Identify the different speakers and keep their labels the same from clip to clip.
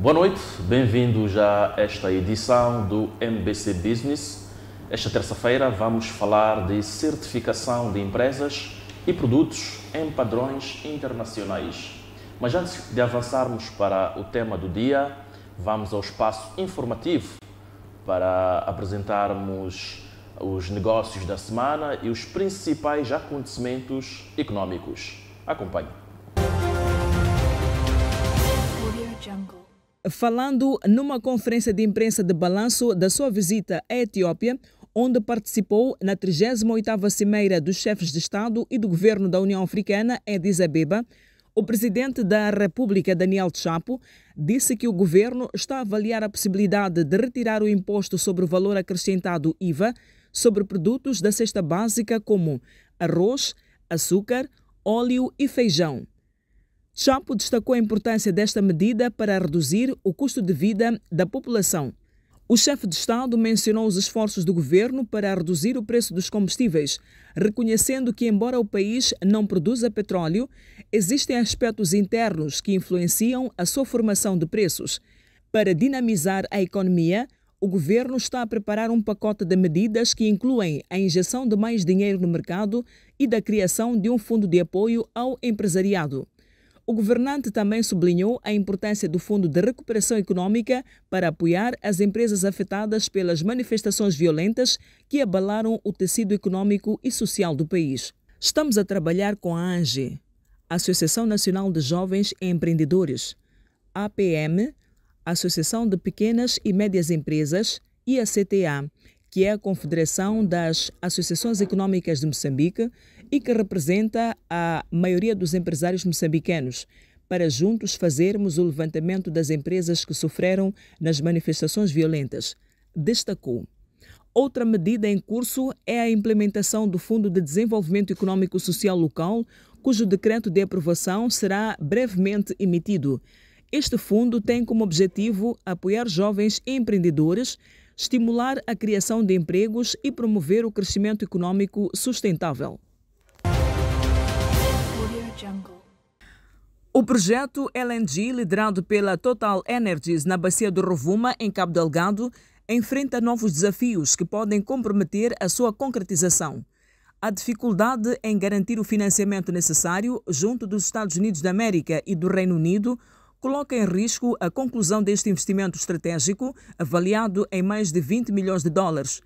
Speaker 1: Boa noite, bem-vindos a esta edição do MBC Business. Esta terça-feira vamos falar de certificação de empresas e produtos em padrões internacionais. Mas antes de avançarmos para o tema do dia, vamos ao espaço informativo para apresentarmos os negócios da semana e os principais acontecimentos econômicos. Acompanhe.
Speaker 2: Falando numa conferência de imprensa de balanço da sua visita à Etiópia, onde participou na 38ª Cimeira dos Chefes de Estado e do Governo da União Africana, em Addis Abeba, o presidente da República, Daniel Chapo, disse que o governo está a avaliar a possibilidade de retirar o imposto sobre o valor acrescentado IVA sobre produtos da cesta básica como arroz, açúcar, óleo e feijão. Chapo destacou a importância desta medida para reduzir o custo de vida da população. O chefe de Estado mencionou os esforços do governo para reduzir o preço dos combustíveis, reconhecendo que, embora o país não produza petróleo, existem aspectos internos que influenciam a sua formação de preços. Para dinamizar a economia, o governo está a preparar um pacote de medidas que incluem a injeção de mais dinheiro no mercado e da criação de um fundo de apoio ao empresariado. O governante também sublinhou a importância do Fundo de Recuperação Econômica para apoiar as empresas afetadas pelas manifestações violentas que abalaram o tecido econômico e social do país. Estamos a trabalhar com a ANGE, Associação Nacional de Jovens Empreendedores, APM, Associação de Pequenas e Médias Empresas, e a CTA, que é a Confederação das Associações Econômicas de Moçambique e que representa a maioria dos empresários moçambicanos, para juntos fazermos o levantamento das empresas que sofreram nas manifestações violentas, destacou. Outra medida em curso é a implementação do Fundo de Desenvolvimento Econômico Social Local, cujo decreto de aprovação será brevemente emitido. Este fundo tem como objetivo apoiar jovens empreendedores, estimular a criação de empregos e promover o crescimento econômico sustentável. O projeto LNG, liderado pela Total Energies na Bacia do Rovuma, em Cabo Delgado, enfrenta novos desafios que podem comprometer a sua concretização. A dificuldade em garantir o financiamento necessário junto dos Estados Unidos da América e do Reino Unido coloca em risco a conclusão deste investimento estratégico, avaliado em mais de 20 milhões de dólares.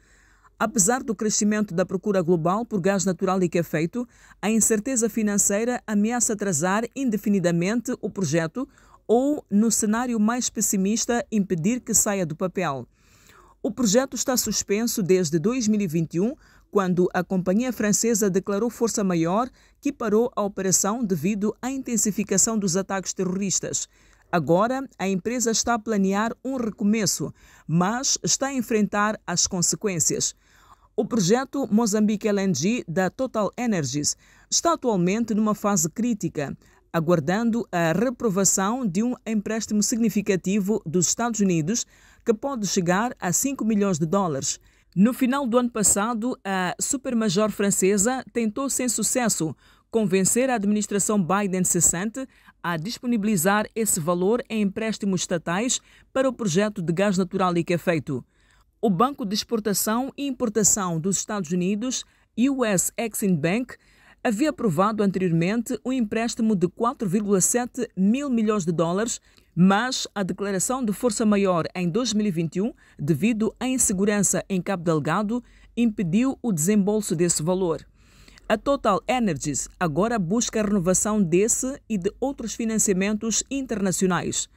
Speaker 2: Apesar do crescimento da procura global por gás natural liquefeito, a incerteza financeira ameaça atrasar indefinidamente o projeto ou, no cenário mais pessimista, impedir que saia do papel. O projeto está suspenso desde 2021, quando a companhia francesa declarou força maior que parou a operação devido à intensificação dos ataques terroristas. Agora, a empresa está a planear um recomeço, mas está a enfrentar as consequências. O projeto Moçambique LNG da Total Energies está atualmente numa fase crítica, aguardando a reprovação de um empréstimo significativo dos Estados Unidos, que pode chegar a 5 milhões de dólares. No final do ano passado, a supermajor francesa tentou sem sucesso convencer a administração Biden cessante a disponibilizar esse valor em empréstimos estatais para o projeto de gás natural liquefeito. O Banco de Exportação e Importação dos Estados Unidos, US Exim Bank, havia aprovado anteriormente um empréstimo de 4,7 mil milhões de dólares, mas a declaração de força maior em 2021, devido à insegurança em Cabo Delgado, impediu o desembolso desse valor. A Total Energies agora busca a renovação desse e de outros financiamentos internacionais.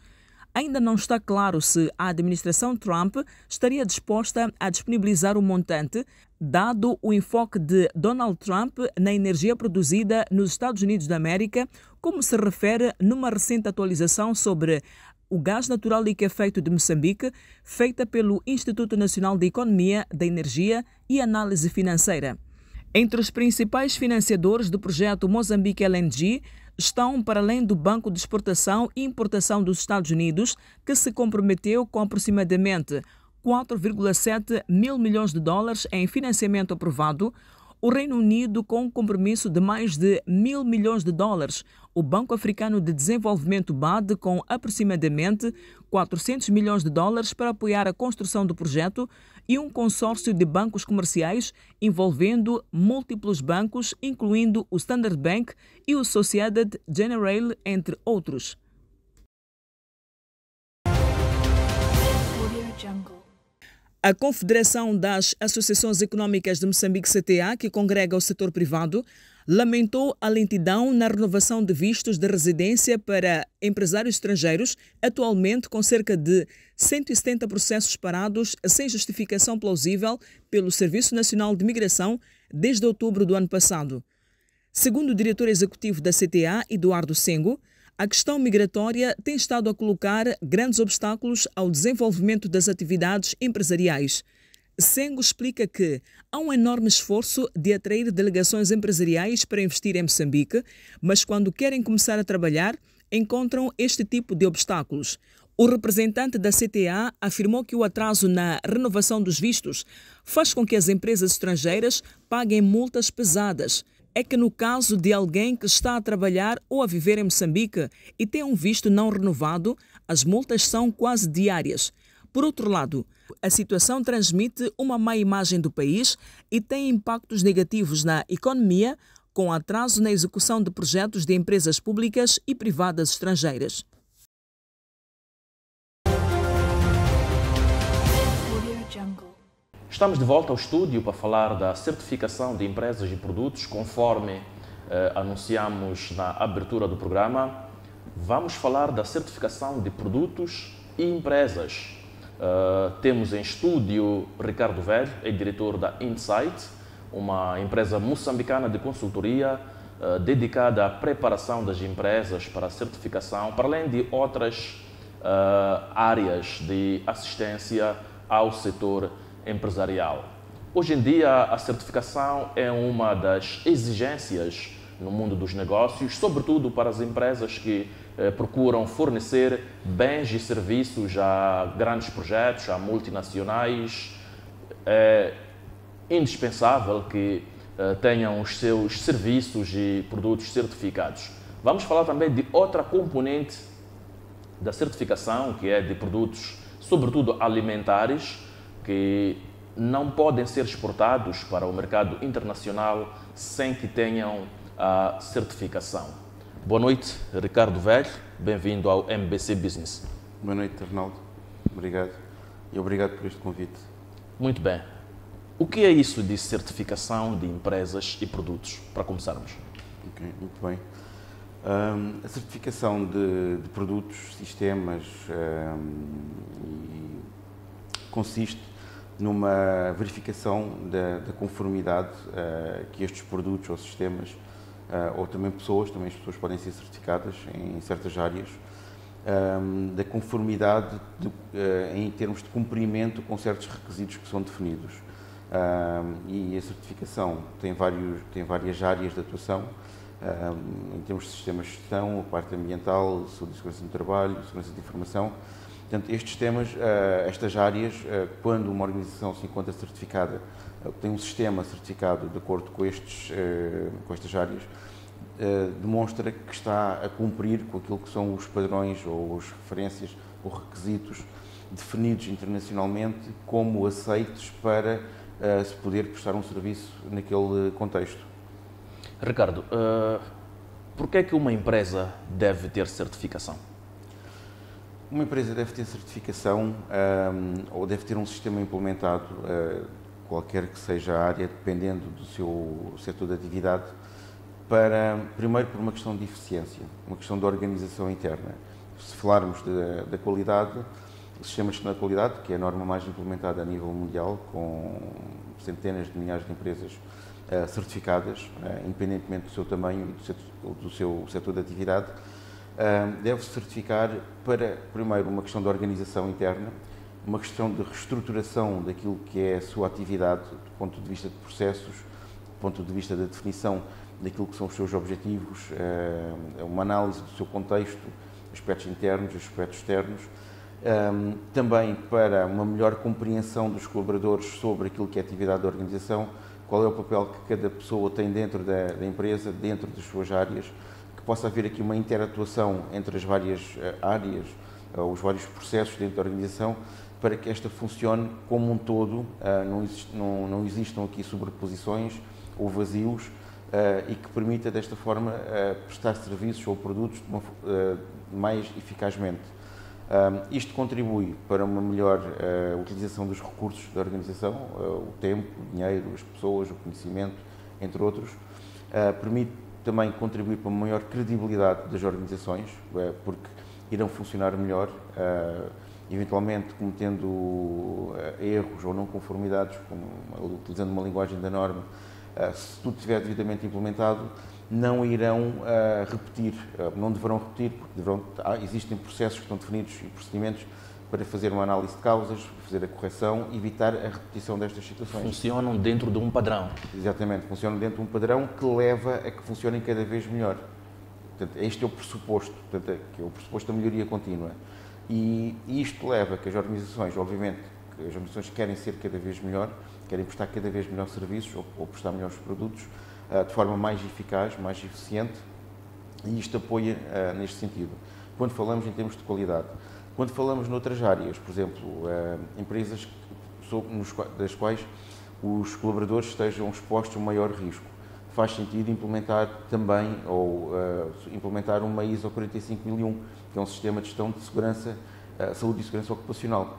Speaker 2: Ainda não está claro se a administração Trump estaria disposta a disponibilizar o montante, dado o enfoque de Donald Trump na energia produzida nos Estados Unidos da América, como se refere numa recente atualização sobre o gás natural liquefeito de Moçambique, feita pelo Instituto Nacional de Economia, da Energia e Análise Financeira. Entre os principais financiadores do projeto Moçambique LNG estão, para além do Banco de Exportação e Importação dos Estados Unidos, que se comprometeu com aproximadamente 4,7 mil milhões de dólares em financiamento aprovado, O Reino Unido, com um compromisso de mais de US$ 1.000 milhões, o Banco Africano de Desenvolvimento BAD, com aproximadamente US$ 400 milhões para apoiar a construção do projeto, e um consórcio de bancos comerciais envolvendo múltiplos bancos, incluindo o Standard Bank e o Société Générale, entre outros. A Confederação das Associações Econômicas de Moçambique, CTA, que congrega o setor privado, lamentou a lentidão na renovação de vistos de residência para empresários estrangeiros, atualmente com cerca de 170 processos parados sem justificação plausível pelo Serviço Nacional de Migração desde outubro do ano passado. Segundo o diretor executivo da CTA, Eduardo Sengo, a questão migratória tem estado a colocar grandes obstáculos ao desenvolvimento das atividades empresariais. Sengo explica que há um enorme esforço de atrair delegações empresariais para investir em Moçambique, mas quando querem começar a trabalhar, encontram este tipo de obstáculos. O representante da CTA afirmou que o atraso na renovação dos vistos faz com que as empresas estrangeiras paguem multas pesadas. É que no caso de alguém que está a trabalhar ou a viver em Moçambique e tem um visto não renovado, as multas são quase diárias. Por outro lado, a situação transmite uma má imagem do país e tem impactos negativos na economia, com atraso na execução de projetos de empresas públicas e privadas estrangeiras.
Speaker 1: Estamos de volta ao estúdio para falar da certificação de empresas e produtos, conforme anunciamos na abertura do programa. Vamos falar da certificação de produtos e empresas. Temos em estúdio Ricardo Velho, é diretor da Insight, uma empresa moçambicana de consultoria dedicada à preparação das empresas para a certificação, para além de outras áreas de assistência ao setor empresarial. Hoje em dia, a certificação é uma das exigências no mundo dos negócios, sobretudo para as empresas que procuram fornecer bens e serviços a grandes projetos, a multinacionais. É indispensável que tenham os seus serviços e produtos certificados. Vamos falar também de outra componente da certificação, que é de produtos, sobretudo alimentares, que não podem ser exportados para o mercado internacional sem que tenham a certificação. Boa noite, Ricardo Velho, bem-vindo ao MBC Business.
Speaker 3: Boa noite, Arnaldo. Obrigado. E obrigado por este convite.
Speaker 1: Muito bem. O que é isso de certificação de empresas e produtos, para começarmos?
Speaker 3: Ok, muito bem. A certificação de produtos, sistemas, consiste numa verificação da conformidade que estes produtos ou sistemas, ou também as pessoas podem ser certificadas em certas áreas, da conformidade em termos de cumprimento com certos requisitos que são definidos. E a certificação tem várias áreas de atuação, em termos de sistemas de gestão, a parte ambiental, saúde e segurança no trabalho, segurança de informação. Portanto, estes temas, estas áreas, quando uma organização se encontra certificada, tem um sistema certificado de acordo com estas áreas, demonstra que está a cumprir com aquilo que são os padrões ou as referências ou requisitos definidos internacionalmente como aceitos para se poder prestar um serviço naquele contexto.
Speaker 1: Ricardo, por que é que uma empresa deve ter certificação?
Speaker 3: Uma empresa deve ter certificação ou deve ter um sistema implementado, qualquer que seja a área, dependendo do seu setor de atividade, primeiro por uma questão de eficiência, uma questão de organização interna. Se falarmos da qualidade, o sistema de gestão da qualidade, que é a norma mais implementada a nível mundial, com centenas de milhares de empresas certificadas, independentemente do seu tamanho e do seu setor de atividade, deve-se certificar para, primeiro, uma questão de organização interna, uma questão de reestruturação daquilo que é a sua atividade do ponto de vista de processos, do ponto de vista da definição daquilo que são os seus objetivos, uma análise do seu contexto, aspectos internos, aspectos externos, também para uma melhor compreensão dos colaboradores sobre aquilo que é a atividade da organização, qual é o papel que cada pessoa tem dentro da empresa, dentro das suas áreas, que possa haver aqui uma interatuação entre as várias áreas, os vários processos dentro da organização, para que esta funcione como um todo, não existam aqui sobreposições ou vazios, e que permita desta forma prestar serviços ou produtos mais eficazmente. Isto contribui para uma melhor utilização dos recursos da organização, o tempo, o dinheiro, as pessoas, o conhecimento, entre outros. Permite também contribuir para uma maior credibilidade das organizações, porque irão funcionar melhor, eventualmente cometendo erros ou não conformidades, utilizando uma linguagem da norma. Se tudo estiver devidamente implementado, não irão repetir, não deverão repetir, porque existem processos que estão definidos e procedimentos para fazer uma análise de causas, fazer a correção, evitar a repetição destas situações.
Speaker 1: Funcionam dentro de um padrão.
Speaker 3: Exatamente, funcionam dentro de um padrão que leva a que funcionem cada vez melhor. Portanto, este é o pressuposto, que é o pressuposto da melhoria contínua. E isto leva a que as organizações, obviamente, que as organizações querem ser cada vez melhor, querem prestar cada vez melhores serviços ou prestar melhores produtos de forma mais eficaz, mais eficiente, e isto apoia neste sentido. Quando falamos em termos de qualidade, quando falamos noutras áreas, por exemplo, empresas das quais os colaboradores estejam expostos a um maior risco, faz sentido implementar também, implementar uma ISO 45001, que é um sistema de gestão de segurança, saúde e segurança ocupacional.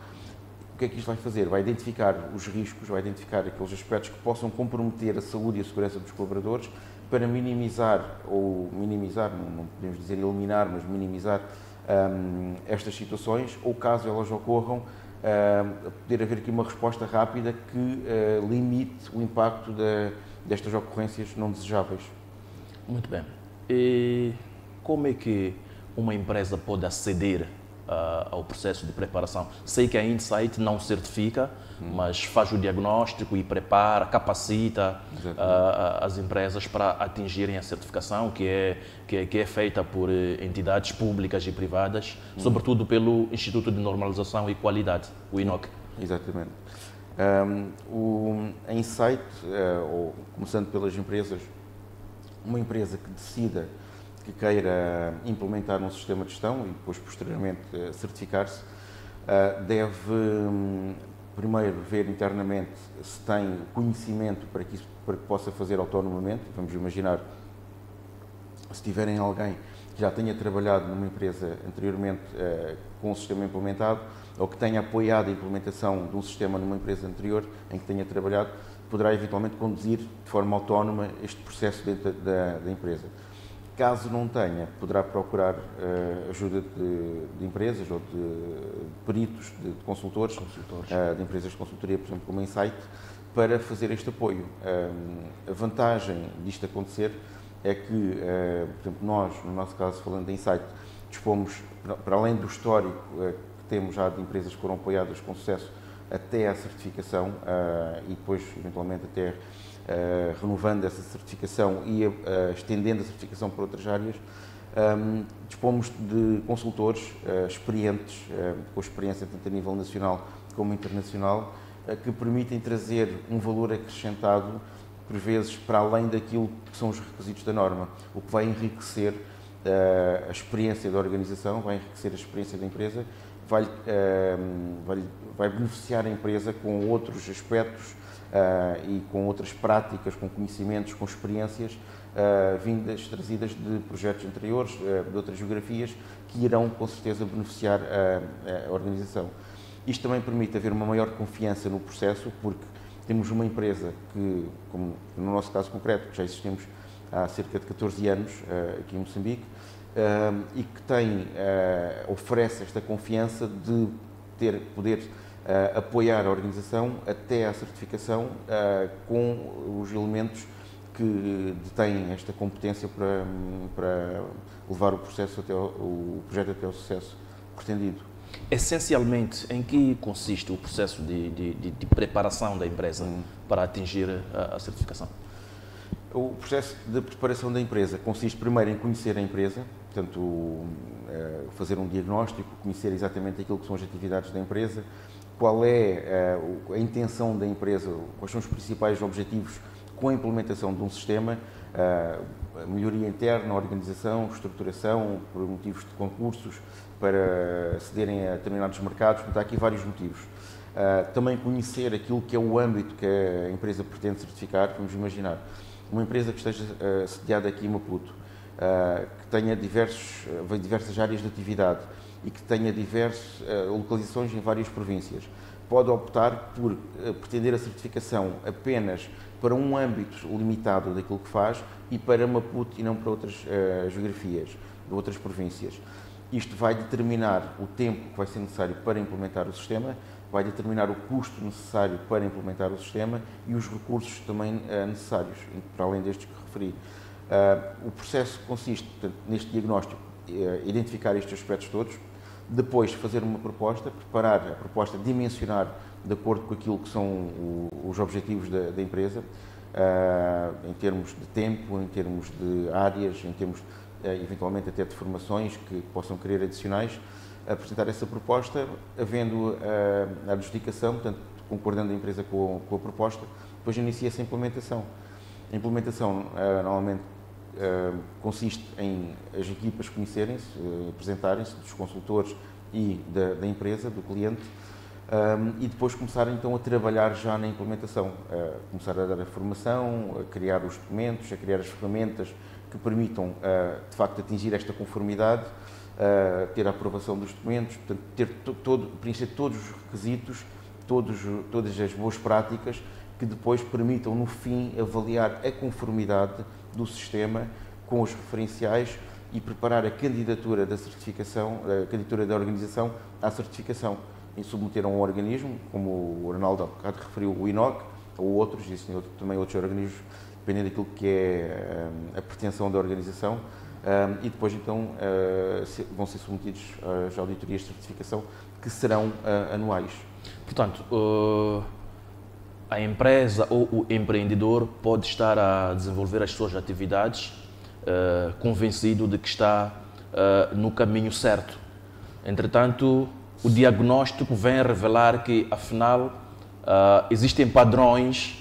Speaker 3: O que é que isto vai fazer? Vai identificar os riscos, vai identificar aqueles aspectos que possam comprometer a saúde e a segurança dos colaboradores para minimizar, não podemos dizer eliminar, mas minimizar estas situações, ou caso elas ocorram, poder haver aqui uma resposta rápida que limite o impacto destas ocorrências não desejáveis.
Speaker 1: Muito bem. E como é que uma empresa pode aceder ao processo de preparação? Sei que a Insight não certifica, mas faz o diagnóstico e prepara, capacita as empresas para atingirem a certificação, que é feita por entidades públicas e privadas, sobretudo pelo Instituto de Normalização e Qualidade, o INOC.
Speaker 3: Exatamente. A Insight, começando pelas empresas, uma empresa que decida que queira implementar um sistema de gestão e depois posteriormente certificar-se, deve primeiro ver internamente se tem conhecimento para que possa fazer autonomamente. Vamos imaginar, se tiverem alguém que já tenha trabalhado numa empresa anteriormente com um sistema implementado, ou que tenha apoiado a implementação de um sistema numa empresa anterior em que tenha trabalhado, poderá eventualmente conduzir de forma autónoma este processo dentro da empresa. Caso não tenha, poderá procurar ajuda de empresas ou de peritos, de consultores, de empresas de consultoria, por exemplo, como a Insight, para fazer este apoio. A vantagem disto acontecer é que, por exemplo, nós, no nosso caso, falando da Insight, dispomos, para além do histórico que temos já de empresas que foram apoiadas com sucesso até à certificação e depois, eventualmente, até renovando essa certificação e estendendo a certificação para outras áreas, dispomos de consultores experientes, com experiência tanto a nível nacional como internacional, que permitem trazer um valor acrescentado, por vezes, para além daquilo que são os requisitos da norma, o que vai enriquecer a experiência da organização, vai enriquecer a experiência da empresa, vai beneficiar a empresa com outros aspectos e com outras práticas, com conhecimentos, com experiências trazidas de projetos anteriores, de outras geografias, que irão com certeza beneficiar a organização. Isto também permite haver uma maior confiança no processo, porque temos uma empresa que, como no nosso caso concreto, que já existimos há cerca de 14 anos aqui em Moçambique, e que oferece esta confiança de poder apoiar a organização até à certificação com os elementos que detêm esta competência para levar o processo o projeto até ao sucesso pretendido.
Speaker 1: Essencialmente, em que consiste o processo de preparação da empresa para atingir a certificação?
Speaker 3: O processo de preparação da empresa consiste primeiro em conhecer a empresa, portanto, fazer um diagnóstico, conhecer exatamente aquilo que são as atividades da empresa, qual é a intenção da empresa, quais são os principais objetivos com a implementação de um sistema, melhoria interna, organização, estruturação, por motivos de concursos, para acederem a determinados mercados, portanto, há aqui vários motivos. Também conhecer aquilo que é o âmbito que a empresa pretende certificar. Vamos imaginar uma empresa que esteja sediada aqui em Maputo, que tenha diversas áreas de atividade e que tenha diversas localizações em várias províncias. Pode optar por pretender a certificação apenas para um âmbito limitado daquilo que faz e para Maputo e não para outras geografias, de outras províncias. Isto vai determinar o tempo que vai ser necessário para implementar o sistema, vai determinar o custo necessário para implementar o sistema e os recursos também necessários, para além destes que referi. O processo consiste, portanto, neste diagnóstico, identificar estes aspectos todos, depois fazer uma proposta, preparar a proposta, dimensionar de acordo com aquilo que são os objetivos da empresa, em termos de tempo, em termos de áreas, em termos eventualmente até de formações que possam querer adicionais, apresentar essa proposta, havendo a adjudicação, portanto, concordando a empresa com a proposta, depois inicia-se a implementação. A implementação normalmente consiste em as equipas conhecerem-se, apresentarem-se, dos consultores e da empresa, do cliente, e depois começarem então a trabalhar já na implementação, começar a dar a formação, a criar os documentos, a criar as ferramentas que permitam de facto atingir esta conformidade, ter a aprovação dos documentos, portanto, preencher todos os requisitos, todas as boas práticas que depois permitam no fim avaliar a conformidade do sistema com os referenciais e preparar a candidatura da certificação, a candidatura da organização à certificação, e submeter a um organismo, como o Arnaldo há bocado referiu, o INOC, ou outros, existem também outros organismos, dependendo daquilo que é a pretensão da organização, e depois então vão ser submetidos às auditorias de certificação, que serão anuais.
Speaker 1: Portanto, a empresa ou o empreendedor pode estar a desenvolver as suas atividades convencido de que está no caminho certo. Entretanto, o diagnóstico vem revelar que, afinal, existem padrões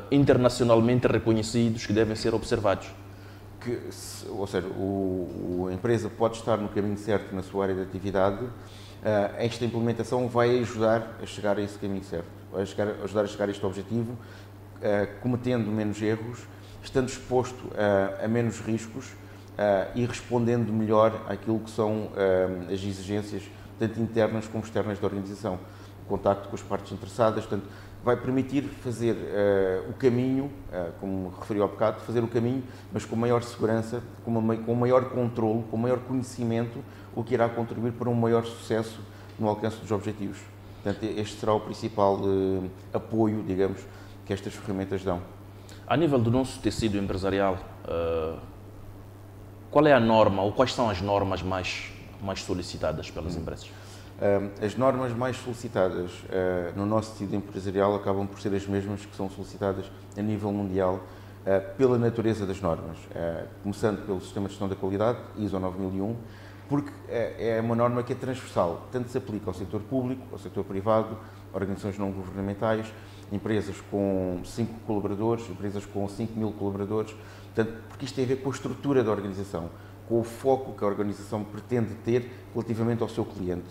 Speaker 1: internacionalmente reconhecidos que devem ser observados.
Speaker 3: Ou seja, a empresa pode estar no caminho certo na sua área de atividade. Esta implementação vai ajudar a chegar a esse caminho certo, vai ajudar a chegar a este objetivo, cometendo menos erros, estando exposto a menos riscos e respondendo melhor àquilo que são as exigências, tanto internas como externas da organização. O contacto com as partes interessadas, portanto, vai permitir fazer o caminho, como referi há bocado, fazer o caminho, mas com maior segurança, com maior controle, com maior conhecimento, o que irá contribuir para um maior sucesso no alcance dos objetivos. Portanto, este será o principal apoio, digamos, que estas ferramentas dão.
Speaker 1: A nível do nosso tecido empresarial, qual é a norma ou quais são as normas mais solicitadas pelas empresas?
Speaker 3: As normas mais solicitadas no nosso tecido empresarial acabam por ser as mesmas que são solicitadas a nível mundial pela natureza das normas, começando pelo Sistema de Gestão da Qualidade, ISO 9001, porque é uma norma que é transversal, tanto se aplica ao setor público, ao setor privado, organizações não governamentais, empresas com 5 colaboradores, empresas com 5.000 colaboradores, portanto, porque isto tem a ver com a estrutura da organização, com o foco que a organização pretende ter relativamente ao seu cliente.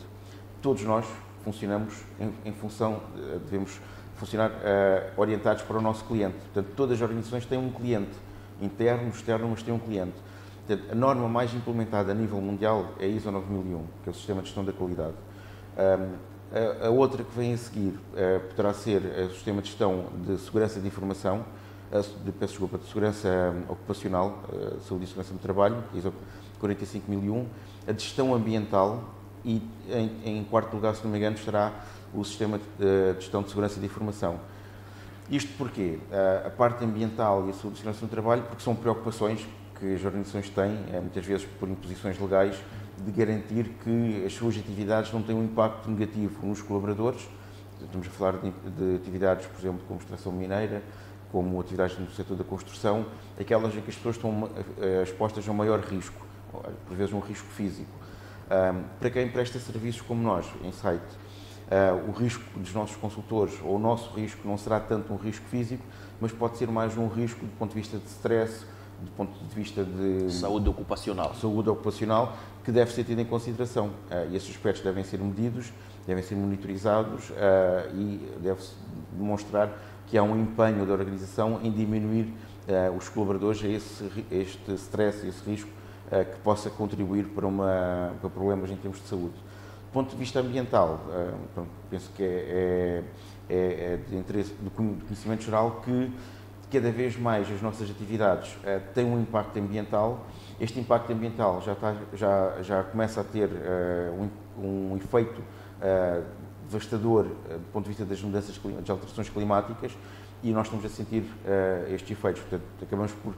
Speaker 3: Todos nós funcionamos em função, devemos funcionar orientados para o nosso cliente. Portanto, todas as organizações têm um cliente, interno, externo, mas têm um cliente. Portanto, a norma mais implementada a nível mundial é a ISO 9001, que é o Sistema de Gestão da Qualidade. A outra que vem a seguir poderá ser o Sistema de Gestão de Segurança de Informação, de Segurança Ocupacional, Saúde e Segurança do Trabalho, ISO 45001, a de Gestão Ambiental e, em quarto lugar, se não me engano, estará o Sistema de Gestão de Segurança de Informação. Isto porque a parte ambiental e a saúde e segurança no trabalho, porque são preocupações que as organizações têm, muitas vezes por imposições legais, de garantir que as suas atividades não tenham um impacto negativo nos colaboradores. Estamos a falar de atividades, por exemplo, como extração mineira, como atividades no setor da construção, aquelas em que as pessoas estão expostas a um maior risco, por vezes um risco físico. Para quem presta serviços como nós, Insight, o risco dos nossos consultores, ou o nosso risco, não será tanto um risco físico, mas pode ser mais um risco do ponto de vista de stress, do ponto de vista de
Speaker 1: saúde ocupacional,
Speaker 3: que deve ser tido em consideração. E esses aspectos devem ser medidos, devem ser monitorizados e deve-se demonstrar que há um empenho da organização em diminuir os colaboradores a este stress e esse risco que possa contribuir para problemas em termos de saúde. Do ponto de vista ambiental, penso que é de interesse do conhecimento geral que cada vez mais as nossas atividades têm um impacto ambiental. Este impacto ambiental já começa a ter um efeito devastador do ponto de vista das mudanças, das alterações climáticas, e nós estamos a sentir estes efeitos. Portanto, acabamos por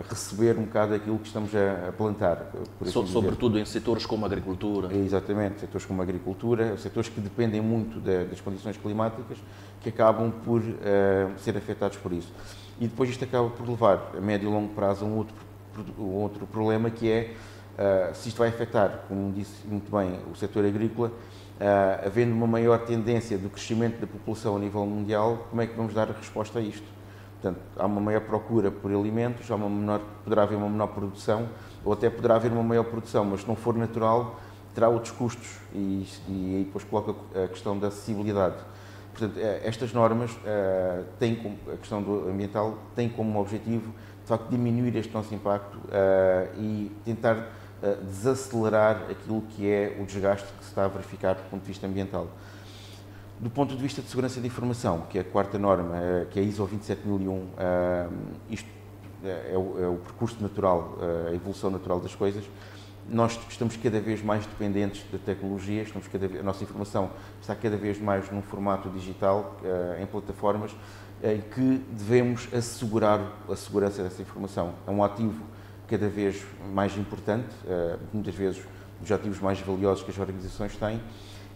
Speaker 3: receber um bocado aquilo que estamos a plantar.
Speaker 1: Sobretudo em setores como a agricultura.
Speaker 3: Exatamente, setores como a agricultura, setores que dependem muito das condições climáticas, que acabam por ser afetados por isso. E depois isto acaba por levar, a médio e longo prazo, a um outro problema, que é, se isto vai afetar, como disse muito bem, o setor agrícola, havendo uma maior tendência do crescimento da população a nível mundial, como é que vamos dar a resposta a isto? Portanto, há uma maior procura por alimentos, poderá haver uma menor produção, ou até poderá haver uma maior produção, mas se não for natural, terá outros custos, e aí depois coloca a questão da acessibilidade. Portanto, estas normas, a questão ambiental, tem como objetivo, de facto, diminuir este nosso impacto e tentar desacelerar aquilo que é o desgaste que se está a verificar do ponto de vista ambiental. Do ponto de vista de segurança de informação, que é a quarta norma, que é a ISO 27001, isto é o percurso natural, a evolução natural das coisas. Nós estamos cada vez mais dependentes da tecnologia, a nossa informação está cada vez mais num formato digital, em plataformas, em que devemos assegurar a segurança dessa informação. É um ativo cada vez mais importante, muitas vezes dos ativos mais valiosos que as organizações têm,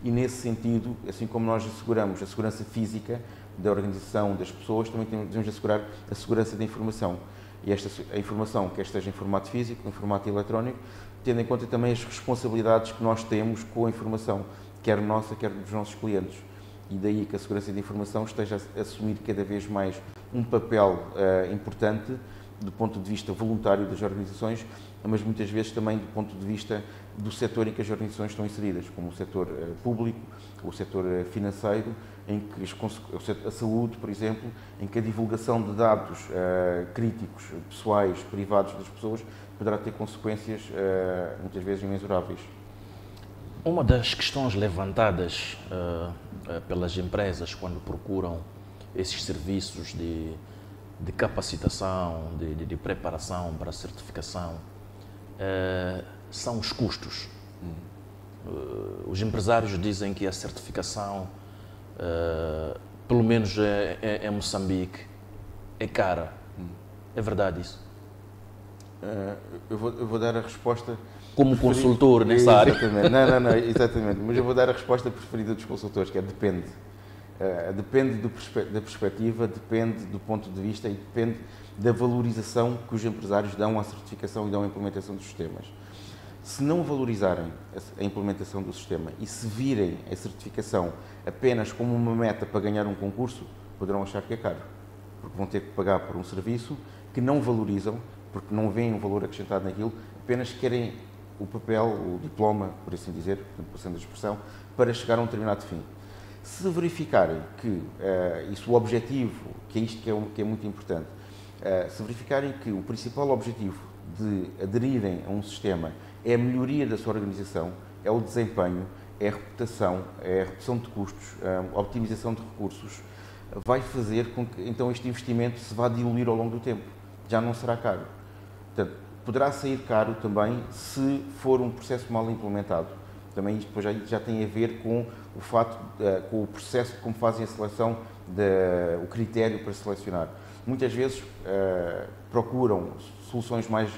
Speaker 3: e nesse sentido, assim como nós asseguramos a segurança física da organização, das pessoas, também devemos assegurar a segurança da informação. E a informação, quer esteja em formato físico, em formato eletrónico, tendo em conta também as responsabilidades que nós temos com a informação, quer nossa, quer dos nossos clientes. E daí que a segurança da informação esteja a assumir cada vez mais um papel importante do ponto de vista voluntário das organizações, mas muitas vezes também do ponto de vista do setor em que as organizações estão inseridas, como o setor público, o setor financeiro, em que a saúde, por exemplo, em que a divulgação de dados críticos, pessoais, privados das pessoas, poderá ter consequências muitas vezes imensuráveis.
Speaker 1: Uma das questões levantadas pelas empresas quando procuram esses serviços de capacitação, de preparação para a certificação, são os custos. Os empresários dizem que a certificação, pelo menos em Moçambique, é cara. É verdade isso?
Speaker 3: Eu vou dar a resposta...
Speaker 1: Como consultor nessa área?
Speaker 3: Não, exatamente. Mas eu vou dar a resposta preferida dos consultores, que é depende. Depende da perspectiva, depende do ponto de vista e depende da valorização que os empresários dão à certificação e dão à implementação dos sistemas. Se não valorizarem a implementação do sistema e se virem a certificação apenas como uma meta para ganhar um concurso, poderão achar que é caro, porque vão ter que pagar por um serviço que não valorizam, porque não veem um valor acrescentado naquilo, apenas querem o papel, o diploma, por assim dizer, passando a expressão, para chegar a um determinado fim. Se verificarem que isso, o objetivo, que é isto que é muito importante, se verificarem que o principal objetivo de aderirem a um sistema é a melhoria da sua organização, é o desempenho, é a reputação, é a redução de custos, a optimização de recursos, vai fazer com que então este investimento se vá diluir ao longo do tempo. Já não será caro. Portanto, poderá sair caro também se for um processo mal implementado. Também isto depois já tem a ver com o fato, com o processo de como fazem a seleção, o critério para selecionar. Muitas vezes procuram soluções mais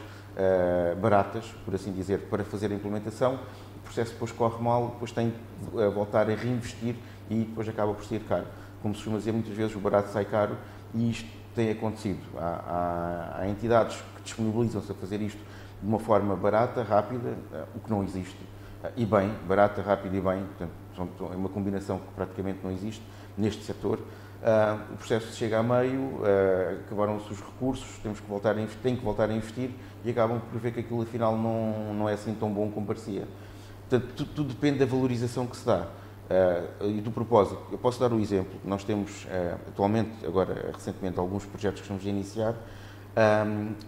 Speaker 3: baratas, por assim dizer, para fazer a implementação. O processo depois corre mal, depois tem de voltar a reinvestir e depois acaba por sair caro. Como se costuma dizer, muitas vezes o barato sai caro e isto tem acontecido. Há entidades que disponibilizam-se a fazer isto de uma forma barata, rápida, o que não existe. E bem, barata, rápida e bem, portanto, é uma combinação que praticamente não existe neste setor. O processo chega a meio, acabaram-se os recursos, tem que voltar a investir e acabam por ver que aquilo afinal não é assim tão bom como parecia. Portanto, tudo depende da valorização que se dá e do propósito. Eu posso dar o exemplo, nós temos atualmente, agora recentemente, alguns projetos que estamos a iniciar,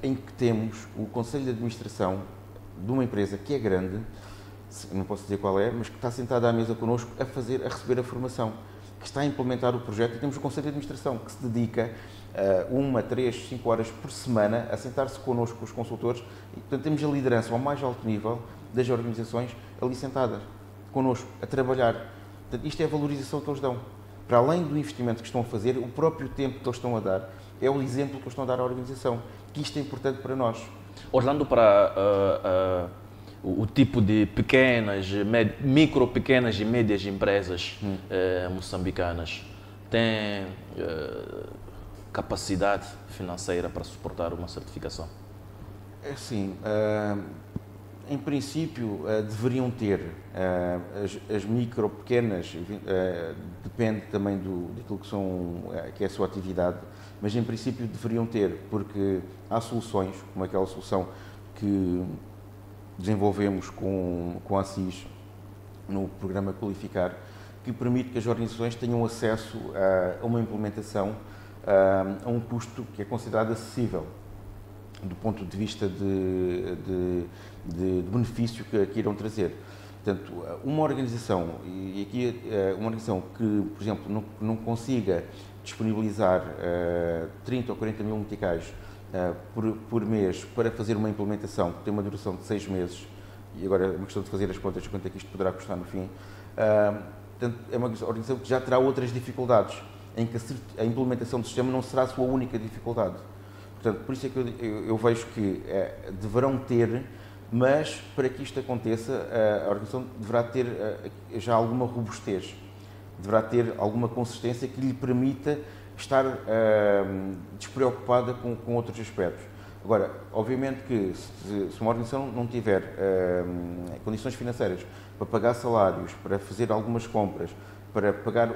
Speaker 3: em que temos o Conselho de Administração de uma empresa que é grande, não posso dizer qual é, mas que está sentada à mesa connosco a receber a formação, que está a implementar o projeto, e temos o Conselho de Administração que se dedica 1, 3, 5 horas por semana a sentar-se connosco, com os consultores, e portanto temos a liderança ao mais alto nível das organizações ali sentadas connosco, a trabalhar. Portanto, isto é a valorização que eles dão. Para além do investimento que estão a fazer, o próprio tempo que eles estão a dar é o exemplo que eles estão a dar à organização, que isto é importante para nós.
Speaker 1: Olhando para o tipo de micro, pequenas e médias empresas moçambicanas, tem capacidade financeira para suportar uma certificação?
Speaker 3: É assim, em princípio deveriam ter. As micro, pequenas, depende também daquilo que é a sua atividade, mas em princípio deveriam ter, porque há soluções, como aquela solução que desenvolvemos com a CIS no programa Qualificar, que permite que as organizações tenham acesso a uma implementação a um custo que é considerado acessível do ponto de vista de benefício que irão trazer. Portanto, uma organização, e aqui uma organização que, por exemplo, não consiga disponibilizar 30 ou 40 mil meticais por mês para fazer uma implementação que tem uma duração de 6 meses, e agora é uma questão de fazer as contas de quanto é que isto poderá custar no fim, portanto, é uma organização que já terá outras dificuldades, em que a implementação do sistema não será a sua única dificuldade. Portanto, por isso é que eu vejo que deverão ter, mas para que isto aconteça, a organização deverá ter já alguma robustez, deverá ter alguma consistência que lhe permita estar despreocupada com outros aspectos. Agora, obviamente que se uma organização não tiver condições financeiras para pagar salários, para fazer algumas compras, para pagar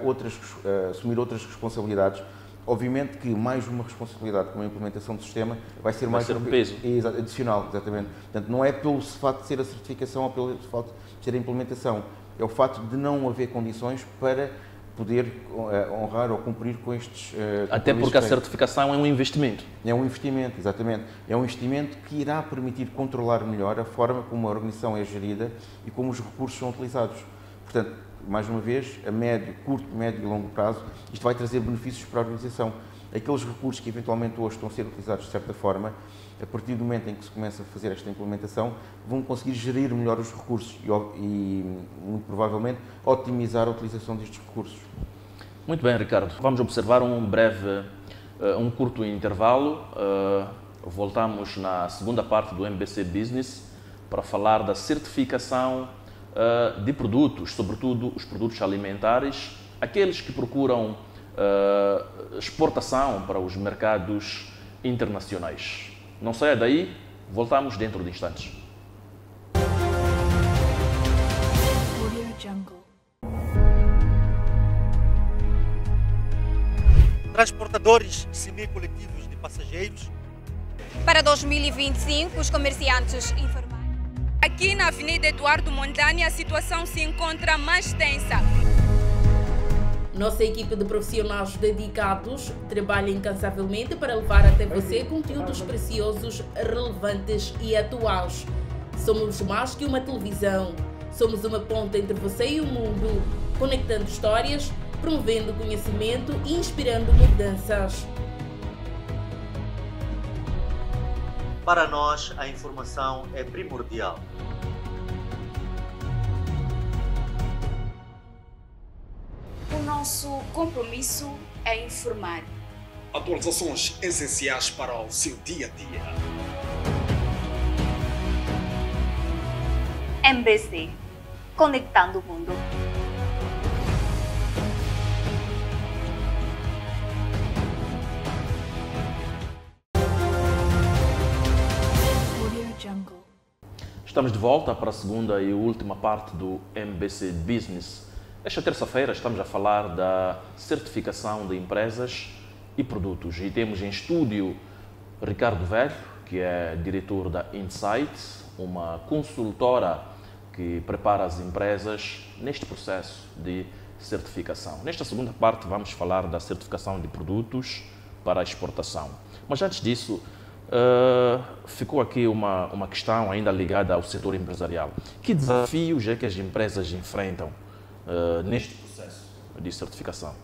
Speaker 3: assumir outras responsabilidades, obviamente que mais uma responsabilidade como a implementação do sistema vai ser
Speaker 1: um peso
Speaker 3: adicional, exatamente. Portanto, não é pelo fato de ser a certificação ou pelo fato de ser a implementação, é o fato de não haver condições para poder honrar ou cumprir com estes...
Speaker 1: Até porque a certificação é um investimento.
Speaker 3: É um investimento, exatamente. É um investimento que irá permitir controlar melhor a forma como a organização é gerida e como os recursos são utilizados. Portanto, mais uma vez, a médio, curto, médio e longo prazo, isto vai trazer benefícios para a organização. Aqueles recursos que eventualmente hoje estão a ser utilizados de certa forma, a partir do momento em que se começa a fazer esta implementação, vão conseguir gerir melhor os recursos e muito provavelmente, otimizar a utilização destes recursos.
Speaker 1: Muito bem, Ricardo. Vamos observar um curto intervalo. Voltamos na segunda parte do MBC Business para falar da certificação de produtos, sobretudo os produtos alimentares, aqueles que procuram exportação para os mercados internacionais. Não saia daí, voltamos dentro de instantes.
Speaker 4: Transportadores semi-coletivos de passageiros.
Speaker 5: Para 2025, os comerciantes informaram.
Speaker 6: Aqui na Avenida Eduardo Mondlane, a situação se encontra mais tensa.
Speaker 7: Nossa equipe de profissionais dedicados trabalha incansavelmente para levar até você conteúdos preciosos, relevantes e atuais. Somos mais que uma televisão. Somos uma ponte entre você e o mundo, conectando histórias, promovendo conhecimento e inspirando mudanças.
Speaker 4: Para nós, a informação é primordial.
Speaker 8: O nosso compromisso é informar.
Speaker 9: Atualizações essenciais para o seu dia a dia.
Speaker 5: MBC, conectando o mundo.
Speaker 1: Estamos de volta para a segunda e última parte do MBC Business. Esta terça-feira estamos a falar da certificação de empresas e produtos e temos em estúdio Ricardo Velho, que é diretor da Insight, uma consultora que prepara as empresas neste processo de certificação. Nesta segunda parte vamos falar da certificação de produtos para a exportação. Mas antes disso, ficou aqui uma questão ainda ligada ao setor empresarial. Que desafios é que as empresas enfrentam neste processo de certificação?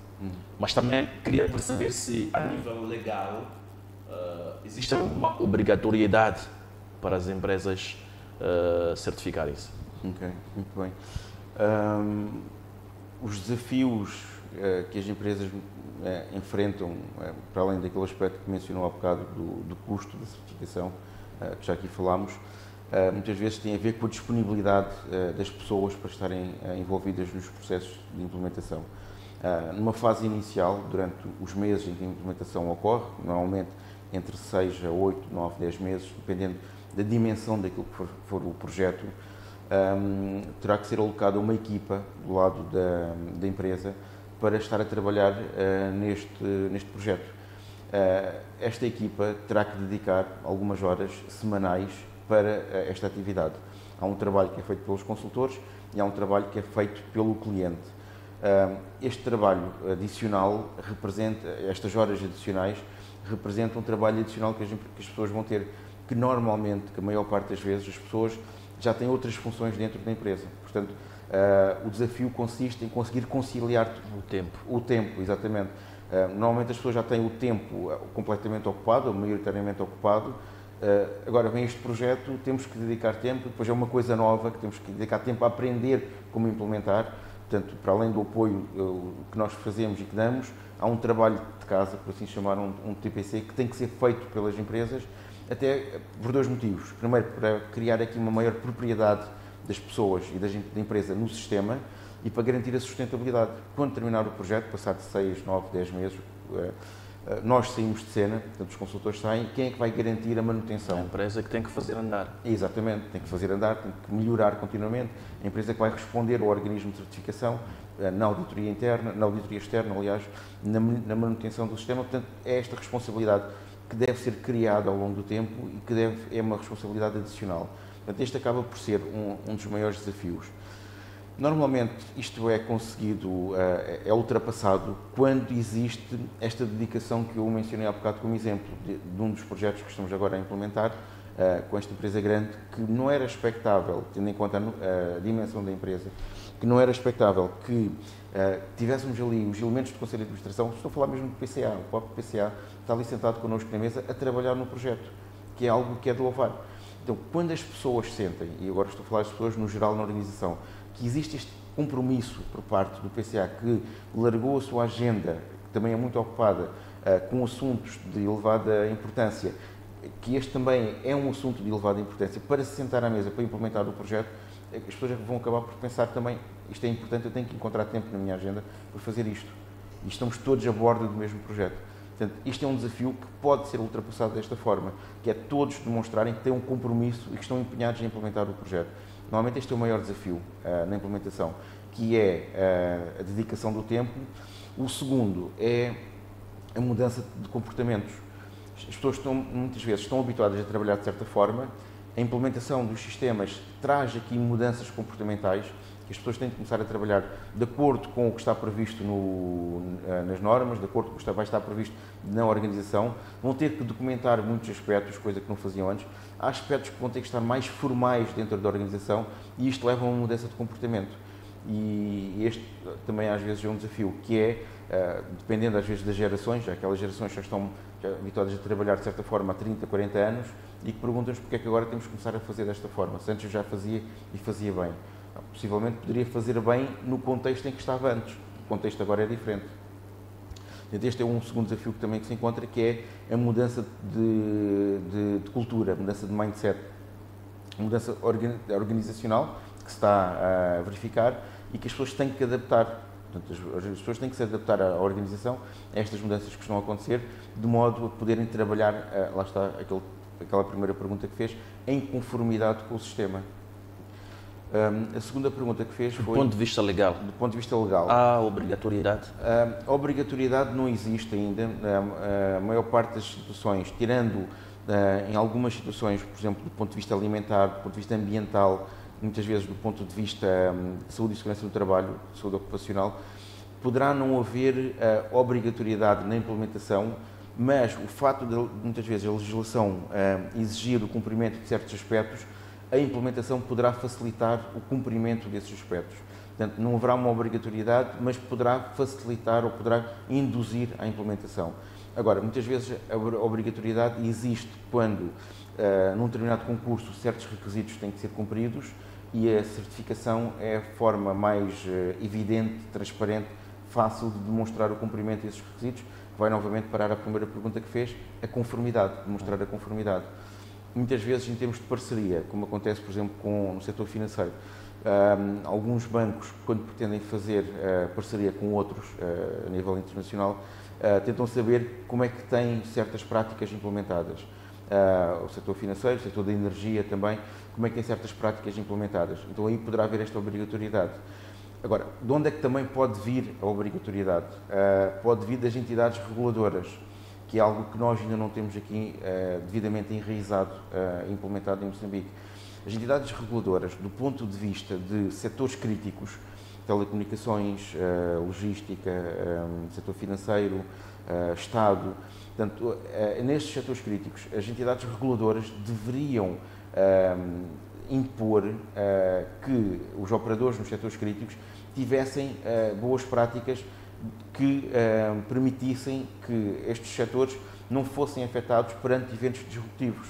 Speaker 1: Mas também queria perceber se, a nível legal, existe uma obrigatoriedade para as empresas certificarem-se.
Speaker 3: Ok, muito bem. Os desafios que as empresas enfrentam, para além daquele aspecto que mencionou há bocado do custo da certificação, que já aqui falámos, muitas vezes têm a ver com a disponibilidade das pessoas para estarem envolvidas nos processos de implementação. Numa fase inicial, durante os meses em que a implementação ocorre, normalmente entre 6 a 8, 9, 10 meses, dependendo da dimensão daquilo que for o projeto, terá que ser alocada uma equipa do lado da empresa para estar a trabalhar neste projeto. Esta equipa terá que dedicar algumas horas semanais para esta atividade. Há um trabalho que é feito pelos consultores e há um trabalho que é feito pelo cliente. Este trabalho adicional estas horas adicionais representam um trabalho adicional que as pessoas vão ter, que normalmente, que a maior parte das vezes, as pessoas já têm outras funções dentro da empresa. Portanto, o desafio consiste em conseguir conciliar o tempo, exatamente. Normalmente as pessoas já têm o tempo completamente ocupado, ou maioritariamente ocupado. Agora vem este projeto, temos que dedicar tempo, depois é uma coisa nova que temos que dedicar tempo a aprender como implementar. Portanto, para além do apoio que nós fazemos e que damos, há um trabalho de casa, por assim chamar, um TPC, que tem que ser feito pelas empresas, até por dois motivos. Primeiro, para criar aqui uma maior propriedade das pessoas e da empresa no sistema e para garantir a sustentabilidade. Quando terminar o projeto, passado 6, 9, 10 meses, nós saímos de cena, portanto os consultores saem, quem é que vai garantir a manutenção?
Speaker 1: A empresa que tem que fazer andar.
Speaker 3: Exatamente, tem que fazer andar, tem que melhorar continuamente. A empresa que vai responder ao organismo de certificação, na auditoria interna, na auditoria externa, aliás, na manutenção do sistema. Portanto, é esta responsabilidade que deve ser criada ao longo do tempo e que é uma responsabilidade adicional. Portanto, este acaba por ser um dos maiores desafios. Normalmente isto é conseguido, é ultrapassado quando existe esta dedicação que eu mencionei há bocado como exemplo de um dos projetos que estamos agora a implementar com esta empresa grande, que não era expectável, tendo em conta a dimensão da empresa, que não era expectável que tivéssemos ali os elementos do Conselho de Administração. Estou a falar mesmo do PCA, o próprio PCA está ali sentado connosco na mesa a trabalhar no projeto, que é algo que é de louvar. Então, quando as pessoas sentem, e agora estou a falar das pessoas no geral na organização, que existe este compromisso por parte do PCA, que largou a sua agenda, que também é muito ocupada, com assuntos de elevada importância, que este também é um assunto de elevada importância, para se sentar à mesa, para implementar o projeto, as pessoas vão acabar por pensar também, isto é importante, eu tenho que encontrar tempo na minha agenda para fazer isto. E estamos todos a bordo do mesmo projeto. Portanto, isto é um desafio que pode ser ultrapassado desta forma, que é todos demonstrarem que têm um compromisso e que estão empenhados em implementar o projeto. Normalmente este é o maior desafio na implementação, que é a dedicação do tempo. O segundo é a mudança de comportamentos. As pessoas muitas vezes estão habituadas a trabalhar de certa forma. A implementação dos sistemas traz aqui mudanças comportamentais, que as pessoas têm de começar a trabalhar de acordo com o que está previsto nas normas, de acordo com o que vai estar previsto na organização. Vão ter que documentar muitos aspectos, coisa que não faziam antes. Há aspectos que vão ter que estar mais formais dentro da organização e isto leva a uma mudança de comportamento. E este também às vezes é um desafio, que é, dependendo às vezes das gerações, aquelas gerações já estão habituadas a trabalhar de certa forma há 30, 40 anos e que perguntam-nos porque é que agora temos que começar a fazer desta forma, se antes eu já fazia e fazia bem. Possivelmente poderia fazer bem no contexto em que estava antes, o contexto agora é diferente. Este é um segundo desafio que também se encontra, que é a mudança de cultura, a mudança de mindset, a mudança organizacional que se está a verificar e que as pessoas têm que adaptar. Portanto, as pessoas têm que se adaptar à organização, a estas mudanças que estão a acontecer, de modo a poderem trabalhar, lá está aquela primeira pergunta que fez, em conformidade com o sistema. A segunda pergunta que fez foi...
Speaker 1: Do ponto de vista legal.
Speaker 3: Do ponto de vista legal.
Speaker 1: Há obrigatoriedade?
Speaker 3: A obrigatoriedade não existe ainda. A maior parte das situações, tirando em algumas situações, por exemplo, do ponto de vista alimentar, do ponto de vista ambiental, muitas vezes do ponto de vista de saúde e segurança do trabalho, de saúde ocupacional, poderá não haver obrigatoriedade na implementação, mas o facto de, muitas vezes, a legislação exigir o cumprimento de certos aspectos, a implementação poderá facilitar o cumprimento desses aspectos. Portanto, não haverá uma obrigatoriedade, mas poderá facilitar ou poderá induzir a implementação. Agora, muitas vezes a obrigatoriedade existe quando, num determinado concurso, certos requisitos têm que ser cumpridos e a certificação é a forma mais evidente, transparente, fácil de demonstrar o cumprimento desses requisitos, que vai novamente parar a primeira pergunta que fez, a conformidade, demonstrar a conformidade. Muitas vezes, em termos de parceria, como acontece, por exemplo, no setor financeiro, alguns bancos, quando pretendem fazer parceria com outros a nível internacional, tentam saber como é que têm certas práticas implementadas. O setor financeiro, o setor da energia também, como é que tem certas práticas implementadas. Então aí poderá haver esta obrigatoriedade. Agora, de onde é que também pode vir a obrigatoriedade? Pode vir das entidades reguladoras, que é algo que nós ainda não temos aqui devidamente enraizado e implementado em Moçambique. As entidades reguladoras, do ponto de vista de setores críticos, telecomunicações, logística, setor financeiro, Estado, portanto, nestes setores críticos, as entidades reguladoras deveriam impor que os operadores nos setores críticos tivessem boas práticas que permitissem que estes setores não fossem afetados perante eventos disruptivos.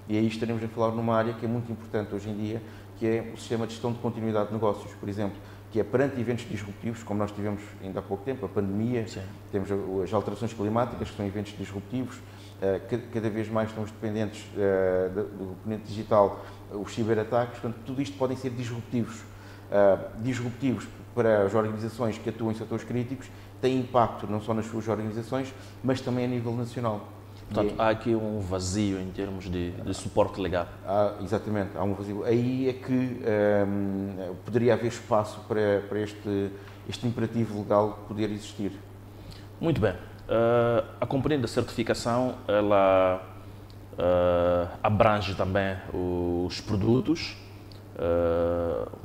Speaker 3: E aí estaremos a falar numa área que é muito importante hoje em dia, que é o sistema de gestão de continuidade de negócios, por exemplo, que é perante eventos disruptivos, como nós tivemos ainda há pouco tempo, a pandemia, sim, temos as alterações climáticas, que são eventos disruptivos, cada vez mais estamos dependentes do componente digital, os ciberataques, portanto, tudo isto podem ser disruptivos. Disruptivos para as organizações que atuam em setores críticos, têm impacto não só nas suas organizações, mas também a nível nacional.
Speaker 1: Portanto, há aqui um vazio em termos de suporte legal.
Speaker 3: Exatamente, há um vazio. Aí é que poderia haver espaço para este imperativo legal poder existir. Muito bem.
Speaker 1: A componente da certificação, ela abrange também os produtos.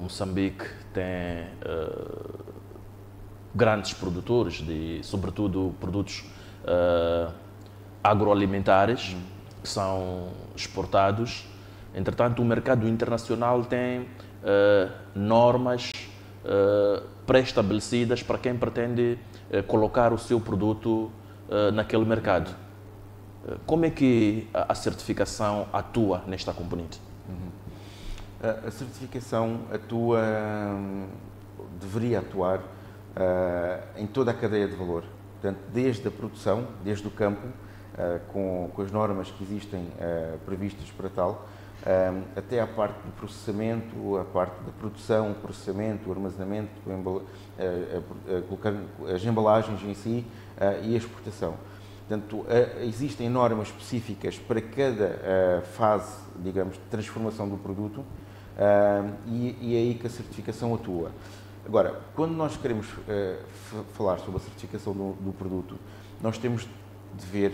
Speaker 1: Moçambique tem grandes produtores, sobretudo produtos agroalimentares que são exportados. Entretanto, o mercado internacional tem normas pré-estabelecidas para quem pretende colocar o seu produto naquele mercado. Como é que a certificação atua nesta componente?
Speaker 3: A certificação deveria atuar em toda a cadeia de valor, portanto, desde a produção, desde o campo, com as normas que existem previstas para tal, até à parte do processamento, a parte da produção, o processamento, o armazenamento, colocar as embalagens em si e a exportação. Portanto, existem normas específicas para cada fase, digamos, de transformação do produto e é aí que a certificação atua. Agora, quando nós queremos falar sobre a certificação do produto, nós temos de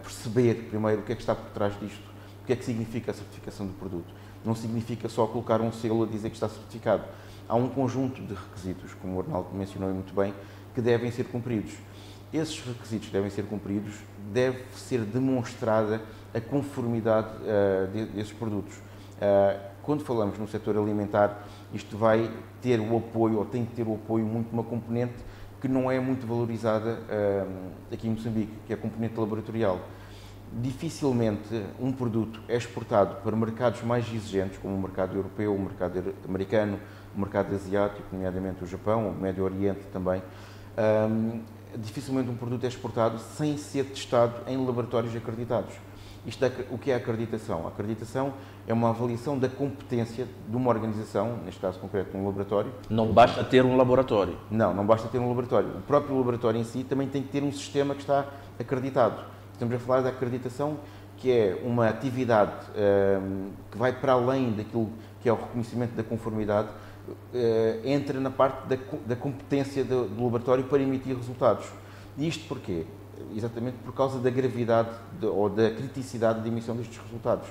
Speaker 3: perceber primeiro o que é que está por trás disto, o que é que significa a certificação do produto. Não significa só colocar um selo a dizer que está certificado. Há um conjunto de requisitos, como o Arnaldo mencionou muito bem, que devem ser cumpridos. Esses requisitos devem ser cumpridos, deve ser demonstrada a conformidade desses produtos. Quando falamos no setor alimentar, isto vai ter o apoio, ou tem que ter o apoio muito de uma componente que não é muito valorizada aqui em Moçambique, que é a componente laboratorial. Dificilmente um produto é exportado para mercados mais exigentes, como o mercado europeu, o mercado americano, o mercado asiático, nomeadamente o Japão, o Médio Oriente também. Dificilmente um produto é exportado sem ser testado em laboratórios acreditados. O que é a acreditação? A acreditação é uma avaliação da competência de uma organização, neste caso concreto um laboratório.
Speaker 1: Não basta ter um laboratório?
Speaker 3: Não basta ter um laboratório. O próprio laboratório em si também tem que ter um sistema que está acreditado. Estamos a falar da acreditação que é uma atividade que vai para além daquilo que é o reconhecimento da conformidade, entra na parte da competência do laboratório para emitir resultados. E isto porquê? Exatamente por causa da gravidade ou da criticidade de emissão destes resultados.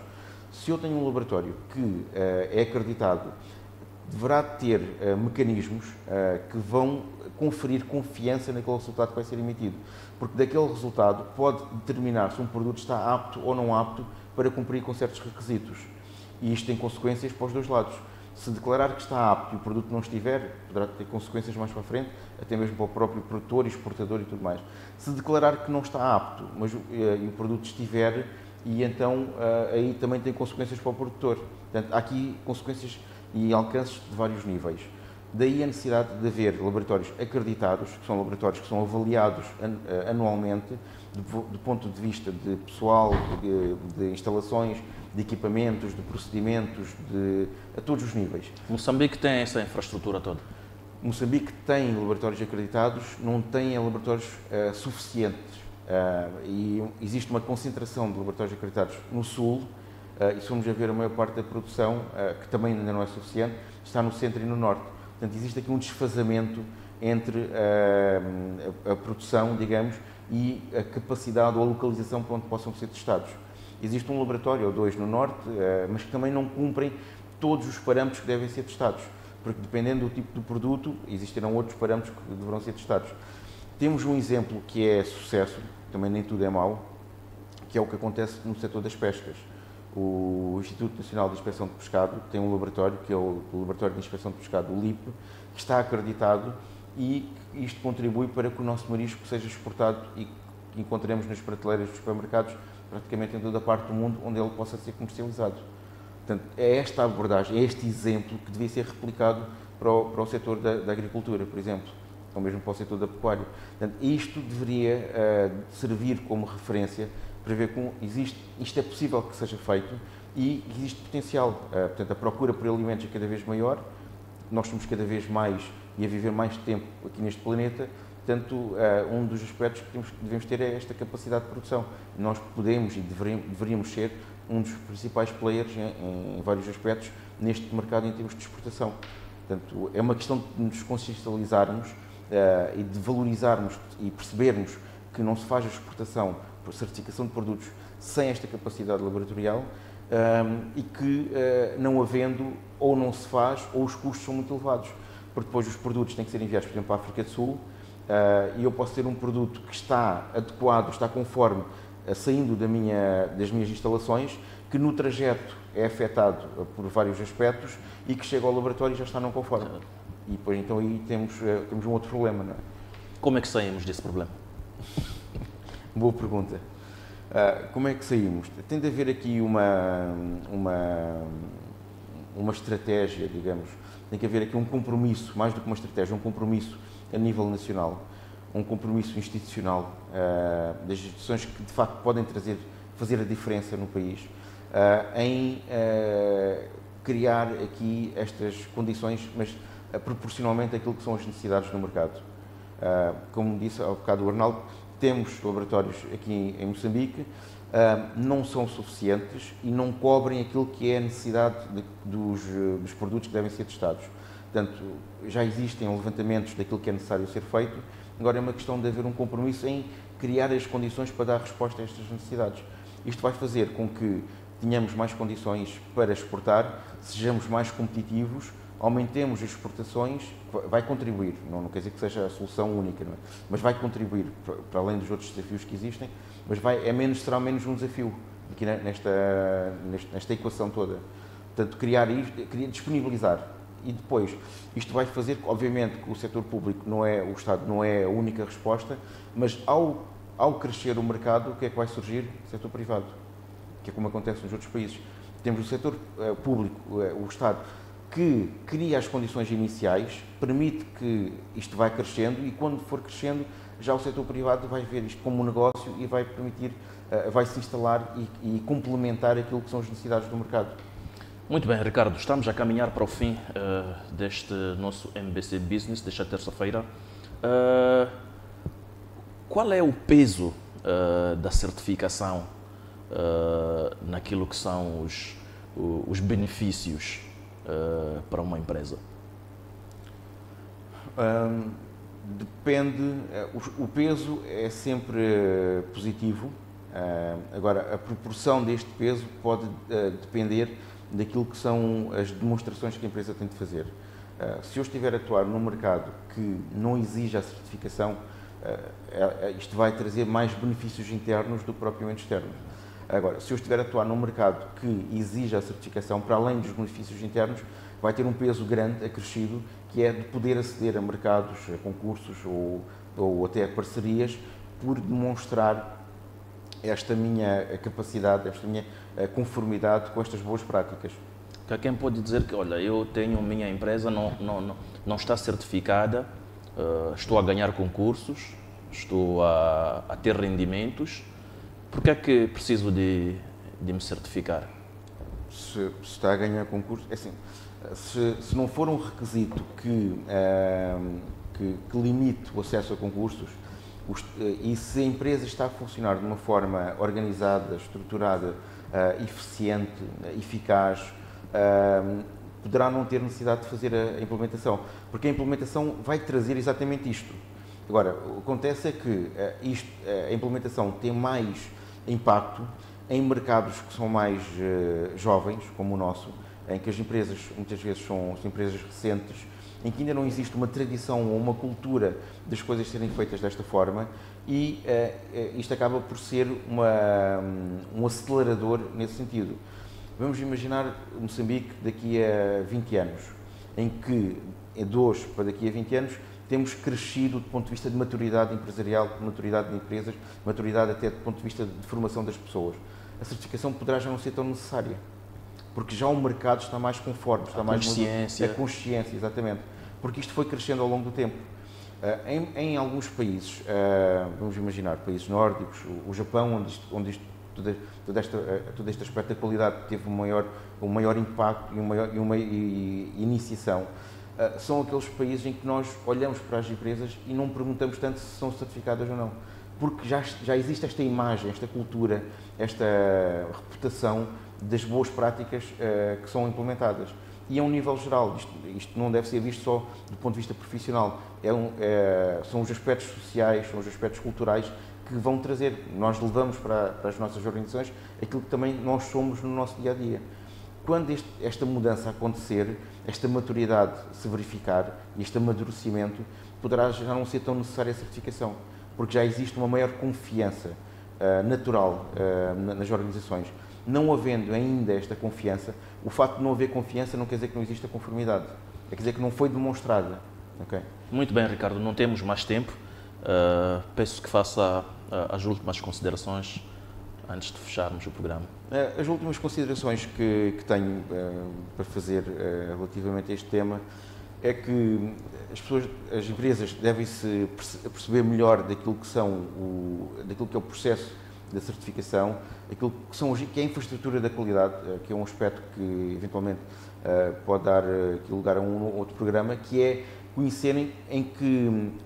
Speaker 3: Se eu tenho um laboratório que é acreditado, deverá ter mecanismos que vão conferir confiança naquele resultado que vai ser emitido, porque daquele resultado pode determinar se um produto está apto ou não apto para cumprir com certos requisitos. E isto tem consequências para os dois lados. Se declarar que está apto e o produto não estiver, poderá ter consequências mais para a frente, até mesmo para o próprio produtor, exportador e tudo mais. Se declarar que não está apto, mas e o produto estiver, e então aí também tem consequências para o produtor. Portanto, há aqui consequências e alcances de vários níveis. Daí a necessidade de haver laboratórios acreditados, que são laboratórios que são avaliados anualmente, do ponto de vista de pessoal, de instalações, de equipamentos, de procedimentos, a todos os níveis.
Speaker 1: Moçambique tem essa infraestrutura toda?
Speaker 3: Moçambique tem laboratórios acreditados, não tem laboratórios suficientes. E existe uma concentração de laboratórios acreditados no Sul, e se formos a ver a maior parte da produção, que também ainda não é suficiente, está no Centro e no Norte. Portanto, existe aqui um desfazamento entre a produção, digamos, e a capacidade ou a localização para onde possam ser testados. Existe um laboratório ou dois no Norte, mas que também não cumprem todos os parâmetros que devem ser testados, porque dependendo do tipo de produto, existirão outros parâmetros que deverão ser testados. Temos um exemplo que é sucesso, também nem tudo é mau, que é o que acontece no setor das pescas. O Instituto Nacional de Inspeção de Pescado tem um laboratório, que é o Laboratório de Inspeção de Pescado, o LIP, que está acreditado, e isto contribui para que o nosso marisco seja exportado e que encontremos nas prateleiras dos supermercados praticamente em toda a parte do mundo onde ele possa ser comercializado. Portanto, é esta abordagem, é este exemplo que devia ser replicado para o setor da agricultura, por exemplo, ou mesmo para o setor da pecuária. Portanto, isto deveria servir como referência para ver como isto é possível que seja feito e existe potencial. Portanto, a procura por alimentos é cada vez maior, nós somos cada vez mais e a viver mais tempo aqui neste planeta, portanto, um dos aspectos que devemos ter é esta capacidade de produção. Nós podemos e deveríamos ser um dos principais players em vários aspectos neste mercado em termos de exportação. Portanto, é uma questão de nos consciencializarmos e de valorizarmos e percebermos que não se faz a exportação por certificação de produtos sem esta capacidade laboratorial e que não havendo ou não se faz ou os custos são muito elevados, porque depois os produtos têm que ser enviados, por exemplo, para a África do Sul e eu posso ter um produto que está adequado, está conforme, saindo das minhas instalações, que no trajeto é afetado por vários aspectos e que chega ao laboratório e já está não conforme. E depois então aí temos um outro problema, não é?
Speaker 1: Como é que saímos desse problema?
Speaker 3: Boa pergunta. Como é que saímos? Tem de haver aqui uma estratégia, digamos, tem que haver aqui um compromisso, mais do que uma estratégia, um compromisso a nível nacional, um compromisso institucional das instituições que de facto podem fazer a diferença no país, em criar aqui estas condições, mas proporcionalmente àquilo que são as necessidades do mercado. Como disse há bocado o Arnaldo, temos laboratórios aqui em Moçambique, não são suficientes e não cobrem aquilo que é a necessidade dos produtos que devem ser testados. Portanto, já existem levantamentos daquilo que é necessário ser feito, agora é uma questão de haver um compromisso em criar as condições para dar resposta a estas necessidades. Isto vai fazer com que tenhamos mais condições para exportar, sejamos mais competitivos, aumentemos as exportações, vai contribuir, não quer dizer que seja a solução única, não é? Mas vai contribuir, para além dos outros desafios que existem, mas será menos um desafio aqui nesta equação toda. Portanto, criar isto, disponibilizar. E depois, isto vai fazer, obviamente, que o setor público, o Estado não é a única resposta, mas ao crescer o mercado, o que é que vai surgir? O setor privado, que é como acontece nos outros países. Temos o setor público, o Estado, que cria as condições iniciais, permite que isto vai crescendo e quando for crescendo, já o setor privado vai ver isto como um negócio e vai permitir, vai se instalar e complementar aquilo que são as necessidades do mercado.
Speaker 1: Muito bem, Ricardo, estamos a caminhar para o fim deste nosso MBC Business, desta terça-feira. Qual é o peso da certificação naquilo que são os benefícios para uma empresa?
Speaker 3: Depende, o peso é sempre positivo, agora a proporção deste peso pode depender daquilo que são as demonstrações que a empresa tem de fazer. Se eu estiver a atuar num mercado que não exige a certificação, isto vai trazer mais benefícios internos do que propriamente externos. Agora, se eu estiver a atuar num mercado que exige a certificação, para além dos benefícios internos, vai ter um peso grande, acrescido, que é de poder aceder a mercados, a concursos ou até a parcerias, por demonstrar esta minha capacidade, esta minha conformidade com estas boas práticas.
Speaker 1: Quem pode dizer que, olha, eu tenho a minha empresa, não está certificada, estou a ganhar concursos, estou a ter rendimentos, por que é que preciso de me certificar?
Speaker 3: Se está a ganhar concursos, é assim, se não for um requisito que limite o acesso a concursos, e se a empresa está a funcionar de uma forma organizada, estruturada, eficiente, eficaz, poderá não ter necessidade de fazer a implementação, porque a implementação vai trazer exatamente isto. Agora, o que acontece é que a implementação tem mais impacto em mercados que são mais jovens, como o nosso, em que as empresas muitas vezes são empresas recentes, em que ainda não existe uma tradição ou uma cultura das coisas serem feitas desta forma, e isto acaba por ser um acelerador nesse sentido. Vamos imaginar Moçambique daqui a 20 anos, em que de hoje para daqui a 20 anos temos crescido do ponto de vista de maturidade empresarial, de maturidade de empresas, maturidade até do ponto de vista de formação das pessoas. A certificação poderá já não ser tão necessária, porque já o mercado está mais conforme, está mais
Speaker 1: consciência.
Speaker 3: A consciência, exatamente, porque isto foi crescendo ao longo do tempo. Em alguns países, vamos imaginar, países nórdicos, o Japão, onde todo este aspecto da qualidade teve um maior impacto e uma iniciação, são aqueles países em que nós olhamos para as empresas e não perguntamos tanto se são certificadas ou não, porque já existe esta imagem, esta cultura, esta reputação das boas práticas que são implementadas. E a um nível geral, isto não deve ser visto só do ponto de vista profissional, são os aspectos sociais, são os aspectos culturais que vão trazer, nós levamos para as nossas organizações aquilo que também nós somos no nosso dia-a-dia. Quando esta mudança acontecer, esta maturidade se verificar e este amadurecimento, poderá já não ser tão necessária a certificação, porque já existe uma maior confiança natural nas organizações. Não havendo ainda esta confiança, o facto de não haver confiança não quer dizer que não exista conformidade, quer dizer que não foi demonstrada. Okay?
Speaker 1: Muito bem, Ricardo, não temos mais tempo. Peço que faça as últimas considerações antes de fecharmos o programa.
Speaker 3: As últimas considerações que tenho para fazer relativamente a este tema é que as empresas devem-se perceber melhor daquilo que é o processo da certificação, que é a infraestrutura da qualidade, que é um aspecto que eventualmente pode dar aqui lugar a um ou outro programa, que é conhecerem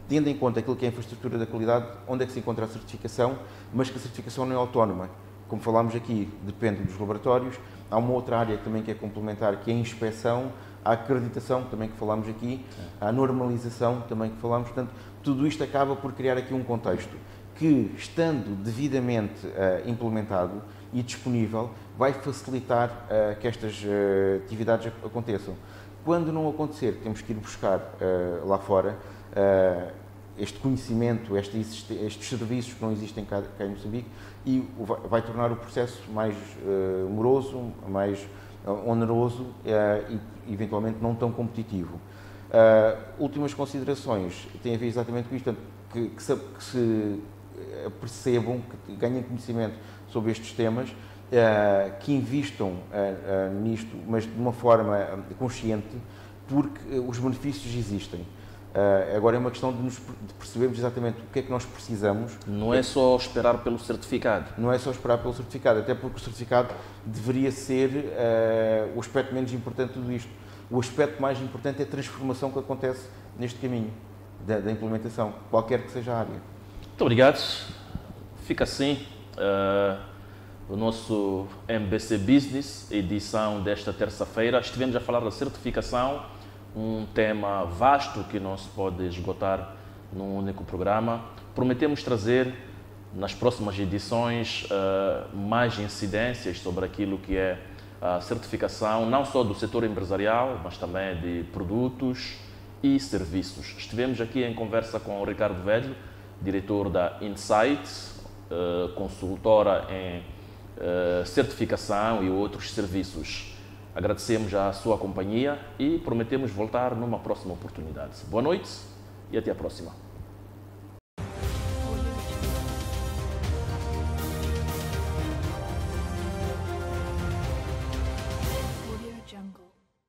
Speaker 3: tendo em conta aquilo que é a infraestrutura da qualidade, onde é que se encontra a certificação, mas que a certificação não é autónoma. Como falámos aqui, depende dos laboratórios. Há uma outra área também que é complementar, que é a inspeção, a acreditação, também que falámos aqui, a normalização, também que falámos. Portanto, tudo isto acaba por criar aqui um contexto que, estando devidamente implementado e disponível, vai facilitar que estas atividades aconteçam. Quando não acontecer, temos que ir buscar lá fora este conhecimento, estes serviços que não existem cá em Moçambique, e vai tornar o processo mais moroso, mais oneroso e eventualmente não tão competitivo. Últimas considerações têm a ver exatamente com isto, que se percebam, que ganhem conhecimento sobre estes temas, que invistam nisto, mas de uma forma consciente, porque os benefícios existem. Agora é uma questão de percebermos exatamente o que é que nós precisamos.
Speaker 1: Não é só esperar pelo certificado.
Speaker 3: Não é só esperar pelo certificado, até porque o certificado deveria ser o aspecto menos importante de tudo isto. O aspecto mais importante é a transformação que acontece neste caminho da implementação, qualquer que seja a área.
Speaker 1: Muito obrigado. Fica assim do nosso MBC Business, edição desta terça-feira. Estivemos a falar da certificação, um tema vasto que não se pode esgotar num único programa. Prometemos trazer nas próximas edições mais incidências sobre aquilo que é a certificação, não só do setor empresarial, mas também de produtos e serviços. Estivemos aqui em conversa com o Ricardo Velho, diretor da Insight, consultora em certificação e outros serviços. Agradecemos a sua companhia e prometemos voltar numa próxima oportunidade. Boa noite e até a próxima.